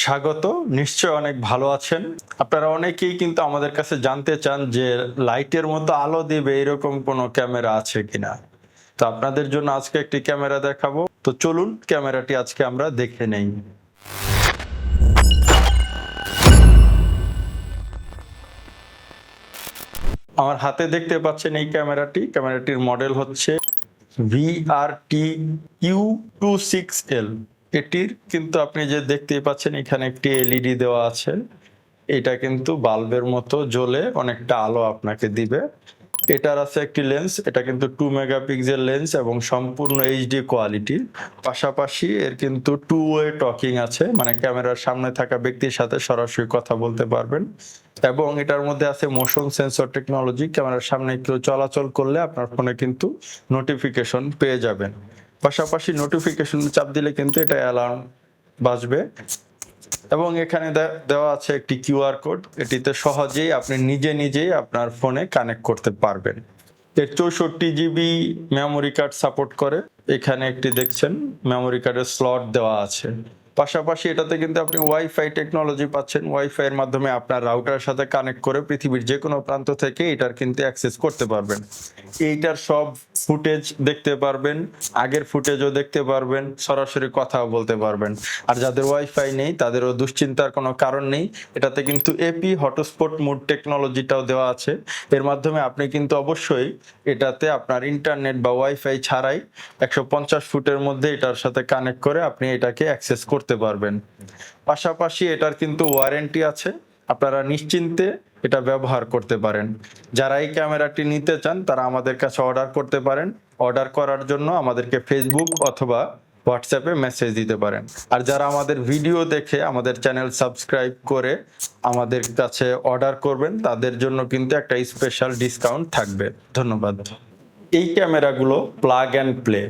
স্বাগত। নিশ্চয় অনেক ভালো আছেন। আপনারা অনেকেই কিন্তু আমাদের কাছে জানতে চান যে লাইটের মতো আলো দিবে এরকম কোনো ক্যামেরা আছে কিনা। তো আপনাদের জন্য আজকে একটি ক্যামেরা দেখাবো। তো চলুন ক্যামেরাটি আজকে আমরা দেখে নেই। আমার হাতে দেখতে পাচ্ছেন এই ক্যামেরাটির মডেল হচ্ছে VRT-Q26L। এটির কিন্তু আপনি যে দেখতেই পাচ্ছেন এখানে একটি এলইডি দেওয়া আছে। এটা কিন্তু বাল্বের মতো জ্বলে অনেকটা আলো আপনাকে দিবে। এটার আছে একটি লেন্স, এটা কিন্তু 2 মেগাপিক্সেল লেন্স এবং সম্পূর্ণ এইচডি কোয়ালিটি। পাশাপাশি এর কিন্তু 2 ওয়ে টকিং আছে, মানে ক্যামেরার সামনে থাকা ব্যক্তির সাথে সরাসরি কথা বলতে পারবেন। এবং এটার মধ্যে আছে মোশন সেন্সর টেকনোলজি। ক্যামেরার সামনে একটু চলাচল করলে আপনার ফোনে কিন্তু নোটিফিকেশন পেয়ে যাবেন। পাশাপাশি নোটিফিকেশন চাপ দিলে কিন্তু এটা অ্যালার্ম বাজবে। এবং এখানে দেওয়া আছে একটি কিউআর কোড। এটিতে সহজেই আপনি নিজেই আপনার ফোনে কানেক্ট করতে পারবেন। এর 64 জিবি মেমোরি কার্ড সাপোর্ট করে। এখানে একটি দেখছেন মেমোরি কার্ডের স্লট দেওয়া আছে। পাশাপাশি এটাতে কিন্তু আপনি ওয়াইফাই টেকনোলজি পাচ্ছেন। ওয়াইফাই এর মাধ্যমে আপনার রাউটারের সাথে কানেক্ট করে পৃথিবীর যে কোনো প্রান্ত থেকে এটার কিন্তু অ্যাক্সেস করতে পারবেন। এইটার সব ফুটেজ দেখতে পারবেন, আগের ফুটেজও দেখতে পারবেন, সরাসরি কথাও বলতে পারবেন। আর যাদের ওয়াইফাই নেই তাদেরও দুশ্চিন্তার কোনো কারণ নেই। এটাতে কিন্তু এপি হটস্পট মোড টেকনোলজিটাও দেওয়া আছে। এর মাধ্যমে আপনি কিন্তু অবশ্যই এটাতে আপনার ইন্টারনেট বা ওয়াইফাই ছাড়াই 150 ফুটের মধ্যে এটার সাথে কানেক্ট করে আপনি এটাকে অ্যাক্সেস করতে পারবেন। পাশাপাশি এটার কিন্তু ওয়ারেন্টি আছে, আপনারা নিশ্চিন্তে এটা ব্যবহার করতে পারেন। যারা এই ক্যামেরাটি নিতে চান তারা আমাদের কাছে অর্ডার করতে পারেন। অর্ডার করার জন্য আমাদেরকে ফেসবুক অথবা হোয়াটসঅ্যাপে মেসেজ দিতে পারেন। আর যারা আমাদের ভিডিও দেখে আমাদের চ্যানেল সাবস্ক্রাইব করে আমাদের কাছে অর্ডার করবেন তাদের জন্য কিন্তু একটা স্পেশাল ডিসকাউন্ট থাকবে। ধন্যবাদ। এই ক্যামেরাগুলো প্লাগ অ্যান্ড প্লে।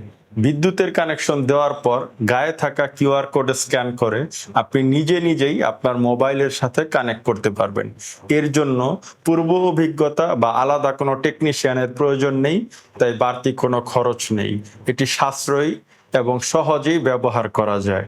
বিদ্যুতের কানেকশন দেওয়ার পর গায়ে থাকা কিউআর কোড স্ক্যান করে আপনি নিজেই আপনার মোবাইলের সাথে কানেক্ট করতে পারবেন। এর জন্য পূর্ব অভিজ্ঞতা বা আলাদা কোনো টেকনিশিয়ানের প্রয়োজন নেই, তাই বাড়তি কোনো খরচ নেই। এটি সাশ্রয়ী এবং সহজেই ব্যবহার করা যায়।